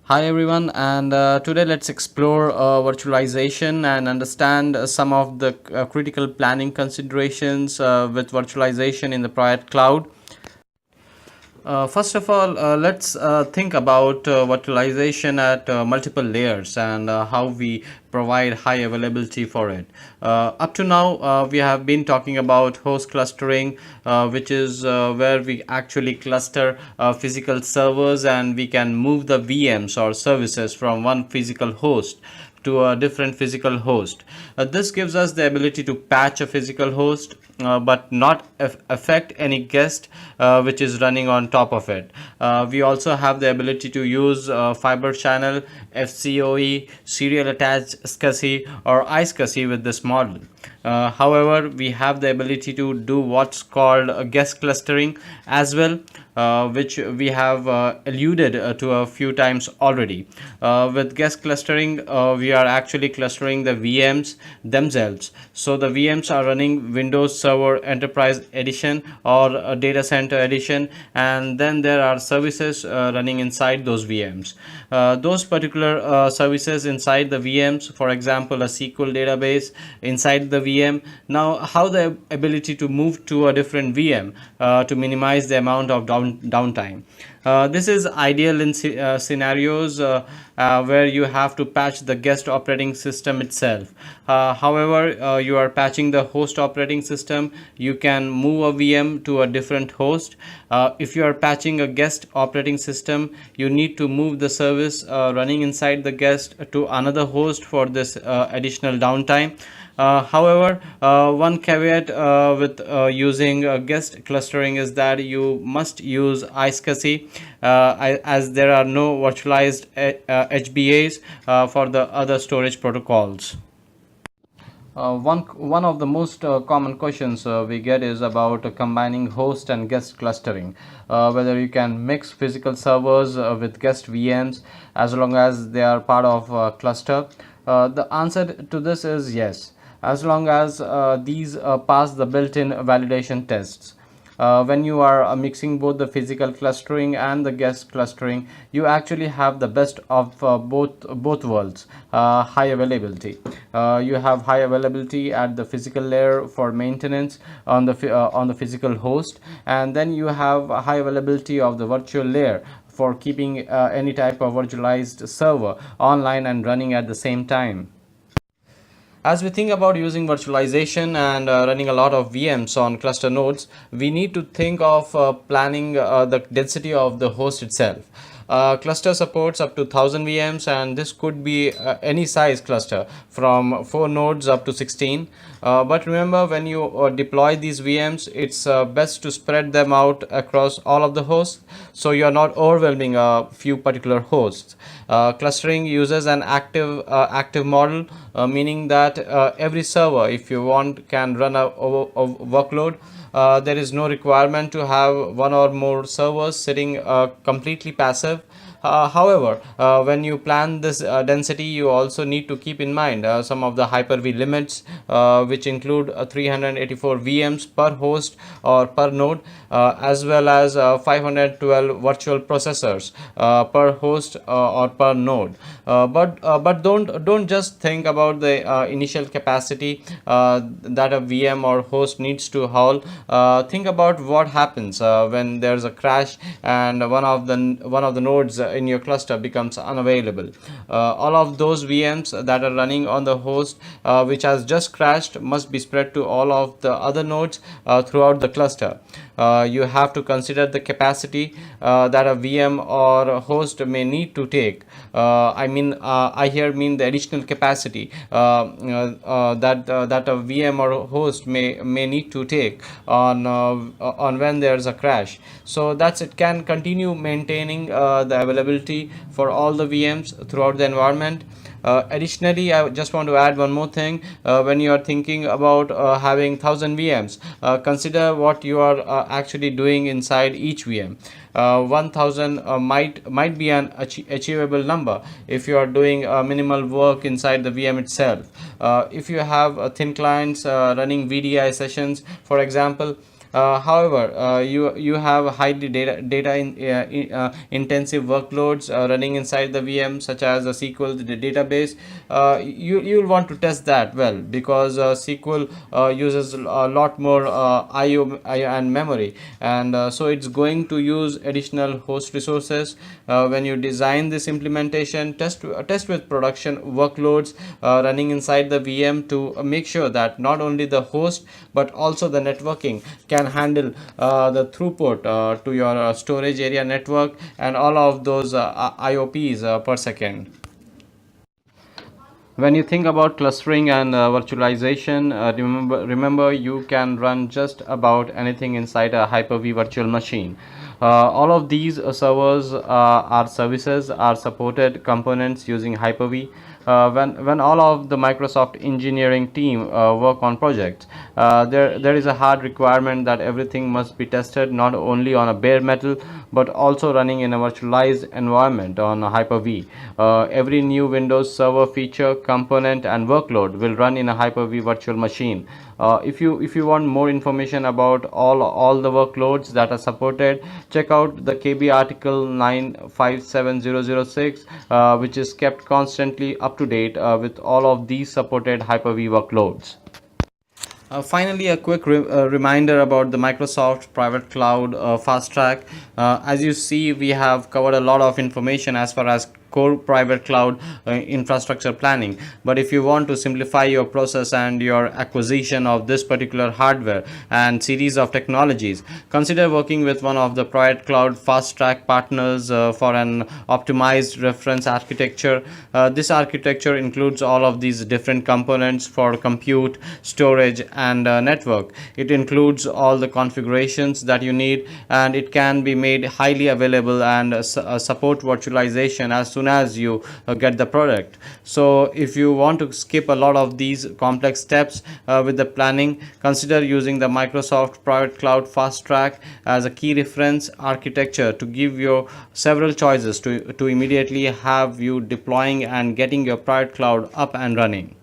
Hi everyone, and today let's explore virtualization and understand some of the critical planning considerations with virtualization in the private cloud. First of all, let's think about virtualization at multiple layers and how we provide high availability for it. Up to now, we have been talking about host clustering, which is where we actually cluster physical servers and we can move the VMs or services from one physical host to a different physical host. This gives us the ability to patch a physical host but not affect any guest which is running on top of it. We also have the ability to use fiber channel, FCOE, serial attached SCSI or iSCSI with this model. However, we have the ability to do what's called guest clustering as well, which we have alluded to a few times already. With guest clustering, we are actually clustering the VMs themselves. So the VMs are running Windows Server Enterprise Edition or Data Center Edition, and then there are services running inside those VMs. Those particular services inside the VMs, for example, a SQL database inside the VM. Now, how the ability to move to a different VM to minimize the amount of downtime. This is ideal in scenarios where you have to patch the guest operating system itself. However, you are patching the host operating system, you can move a VM to a different host. If you are patching a guest operating system, you need to move the service running inside the guest to another host for this additional downtime. However, one caveat with using guest clustering is that you must use iSCSI as there are no virtualized HBAs for the other storage protocols. One of the most common questions we get is about combining host and guest clustering. Whether you can mix physical servers with guest VMs as long as they are part of a cluster. The answer to this is yes, as long as these pass the built-in validation tests. When you are mixing both the physical clustering and the guest clustering, you actually have the best of both worlds. High availability. You have high availability at the physical layer for maintenance on the physical host, and then you have high availability of the virtual layer for keeping any type of virtualized server online and running at the same time. As we think about using virtualization and running a lot of VMs on cluster nodes, we need to think of planning the density of the host itself. Cluster supports up to 1000 VMs, and this could be any size cluster from 4 nodes up to 16. But remember, when you deploy these VMs, it's best to spread them out across all of the hosts so you're not overwhelming a few particular hosts. Clustering uses an active model, meaning that every server, if you want, can run a workload. There is no requirement to have one or more servers sitting completely passive. However, when you plan this density, you also need to keep in mind some of the HyperV limits, which include 384 VMs per host or per node, as well as 512 virtual processors per host or per node. But don't just think about the initial capacity that a VM or host needs to hold. Think about what happens when there's a crash and one of the nodes in your cluster becomes unavailable. All of those VMs that are running on the host which has just crashed must be spread to all of the other nodes throughout the cluster. You have to consider the capacity that a VM or a host may need to take. I here mean the additional capacity that a VM or host may need to take on when there's a crash, so that's it can continue maintaining the availability for all the VMs throughout the environment. Additionally, I just want to add one more thing. When you are thinking about having 1000 VMs, consider what you are actually doing inside each VM. 1000 might be an achievable number if you are doing minimal work inside the VM itself. If you have thin clients running VDI sessions, for example, However, you have highly intensive workloads running inside the VM, such as a SQL database. You'll want to test that well, because SQL uses a lot more IO and memory, and so it's going to use additional host resources. When you design this implementation, test with production workloads running inside the VM to make sure that not only the host but also the networking can handle the throughput to your storage area network and all of those IOPs per second. When you think about clustering and virtualization, remember you can run just about anything inside a Hyper-V virtual machine. All of these servers are services are supported components using Hyper-V. When all of the Microsoft engineering team work on projects, there is a hard requirement that everything must be tested not only on a bare metal but also running in a virtualized environment on a Hyper-V. Every new Windows Server feature, component, and workload will run in a Hyper-V virtual machine. If you want more information about all the workloads that are supported, check out the KB article 957006, which is kept constantly up to date with all of these supported Hyper-V workloads. Finally, a quick reminder about the Microsoft Private Cloud Fasttrack. As you see, we have covered a lot of information as far as core private cloud infrastructure planning. But if you want to simplify your process and your acquisition of this particular hardware and series of technologies, consider working with one of the private cloud Fasttrack partners for an optimized reference architecture. This architecture includes all of these different components for compute, storage, and network. It includes all the configurations that you need, and it can be made highly available and support virtualization as soon as you get the product. So if you want to skip a lot of these complex steps with the planning, consider using the Microsoft Private Cloud Fasttrack as a key reference architecture to give you several choices to immediately have you deploying and getting your private cloud up and running.